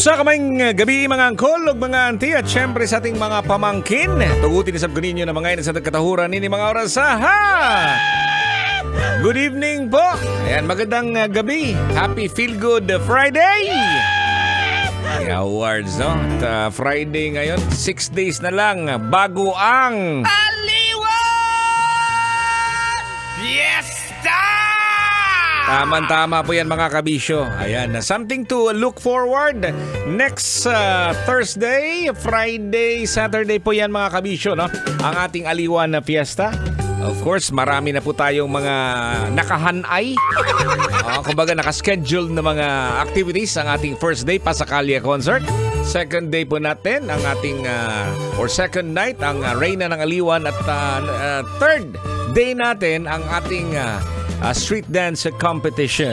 Usa kamayng gabi mga angkol ug mga auntie at syempre sa ating mga pamangkin. Tugutin isab kaninyo na mga sa katahuran nini mga oras ha. Good evening po. Ayan, magandang gabi. Happy Feel Good Friday. Awards, no? At Friday ngayon, 6 days na lang bago ang Tama-tama po yan mga kabisyo. Ayan, something to look forward. Next Thursday, Friday, Saturday po yan mga kabisyo, no? Ang ating Aliwan na fiesta. Of course, marami na po tayong mga nakahanay. Kumbaga nakaschedule na mga activities ang ating first day, Pasacalya Concert. Second day po natin ang ating, or second night, ang Reyna ng Aliwan. At third day natin ang ating street dance competition.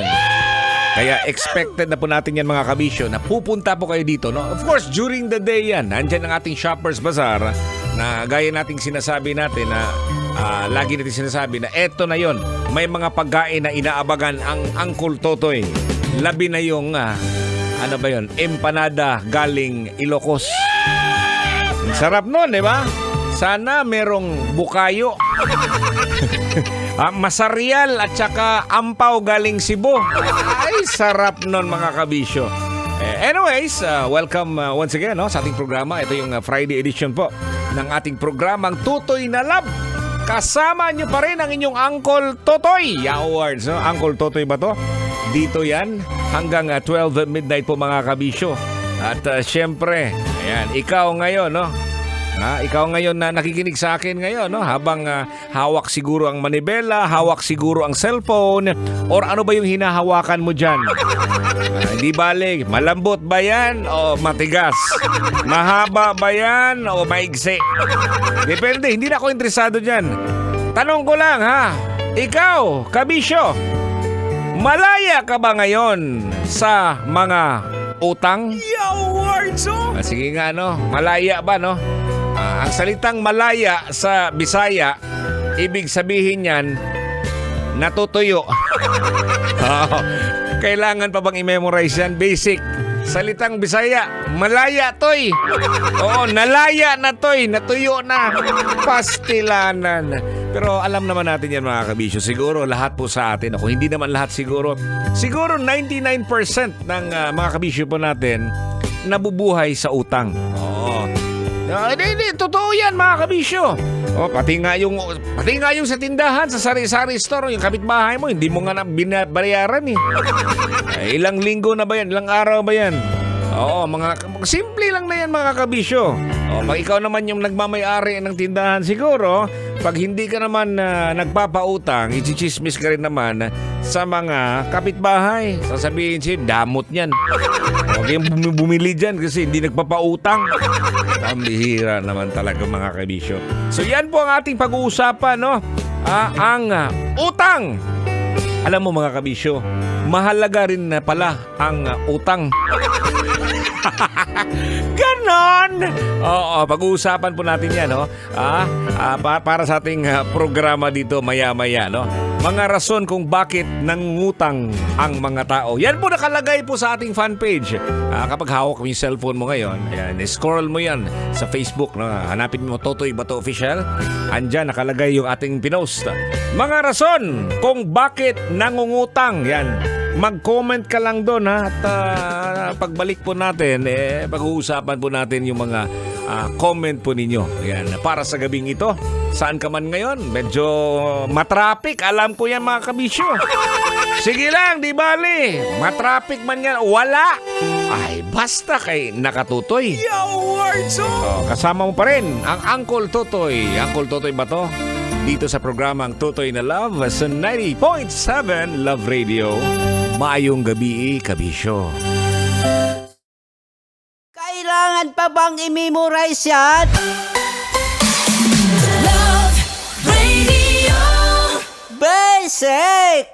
Kaya expected na po natin yan mga kabisyo na pupunta po kayo dito, no? Of course, during the day yan, nandyan ang ating Shoppers Bazaar na gaya nating sinasabi natin na lagi natin sinasabi na eto na yon. May mga pagkain na inaabagan ang Uncle Totoy. Labi na yung, ano ba yon? Empanada galing Ilocos. Sarap nun, di ba? Sana merong bukayo. Masarial at saka ampaw galing Cebu. Ay, sarap nun mga kabisyo. Anyways, welcome once again, no, sa ating programa. Ito yung Friday edition po ng ating programang Tutoy na Love. Kasama nyo pa rin ang inyong Uncle Totoy Awards, no? Uncle Totoy ba to? Dito yan hanggang 12 midnight po mga kabisyo. At syempre, ayan, ikaw ngayon, no? Ikaw ngayon na nakikinig sa akin ngayon, no? Habang hawak siguro ang manibela, hawak siguro ang cellphone, or ano ba yung hinahawakan mo dyan? Di bale, malambot ba yan o matigas? Mahaba ba yan o maigsi? Depende, hindi na ako interesado dyan. Tanong ko lang ha, ikaw, kabisyo, malaya ka ba ngayon sa mga utang? Sige nga, no? Malaya ba, no? Ang salitang malaya sa Bisaya, ibig sabihin yan, natutuyo. Kailangan pa bang i-memorize yan? Basic. Salitang Bisaya, malaya toy. Oo, nalaya na toy, natuyo na. Pastilanan. Pero alam naman natin yan mga kabisyo. Siguro lahat po sa atin, kung hindi naman lahat siguro 99% ng mga kabisyo po natin nabubuhay sa utang. Oo. Hindi, totoo yan mga kabisyo. Pati nga yung sa tindahan, sa sari-sari store, yung kapitbahay mo, hindi mo nga na binabayaran eh. Ilang linggo na ba yan? Ilang araw ba yan? Oo, simple lang na yan mga kabisyo. Pag ikaw naman yung nagmamay-ari ng tindahan, siguro, pag hindi ka naman nagpapautang, ichichismis ka rin naman sa mga kapitbahay. Sasabihin siya, damot niyan. Huwag yung bumili dyan kasi hindi nagpapautang. Ang bihira naman talaga mga kabisyo. So yan po ang ating pag-uusapan, no? Ang utang. Alam mo mga kabisyo, mahalaga rin na pala ang utang. Ganon! Oo, pag-uusapan po natin yan, no? Para sa ating programa dito maya-maya, no? Mga rason kung bakit nangungutang ang mga tao. Yan po nakalagay po sa ating fan page. Kapag hawak mo yung cellphone mo ngayon, ayan, scroll mo yan sa Facebook, no? Hanapin mo Totoy Bato Official. Andyan nakalagay yung ating pinost. Mga rason kung bakit nangungutang. Yan. Mag-comment ka lang doon ha. At pagbalik po natin, pag-uusapan po natin yung mga comment po ninyo. Ayan, para sa gabing ito. Saan ka man ngayon? Medyo matraffic. Alam ko yan mga kabisyo. Sige lang, di bali. Matraffic man yan. Wala. Ay, basta kay nakatutoy. Kasama mo pa rin ang Uncle Totoy. Uncle Totoy ba to? Dito sa programang Tutoy na Love sa 90.7 Love Radio. Maayong gabi, kabisyo. Kailangan pa bang i-memorize yan? Love Radio Basic!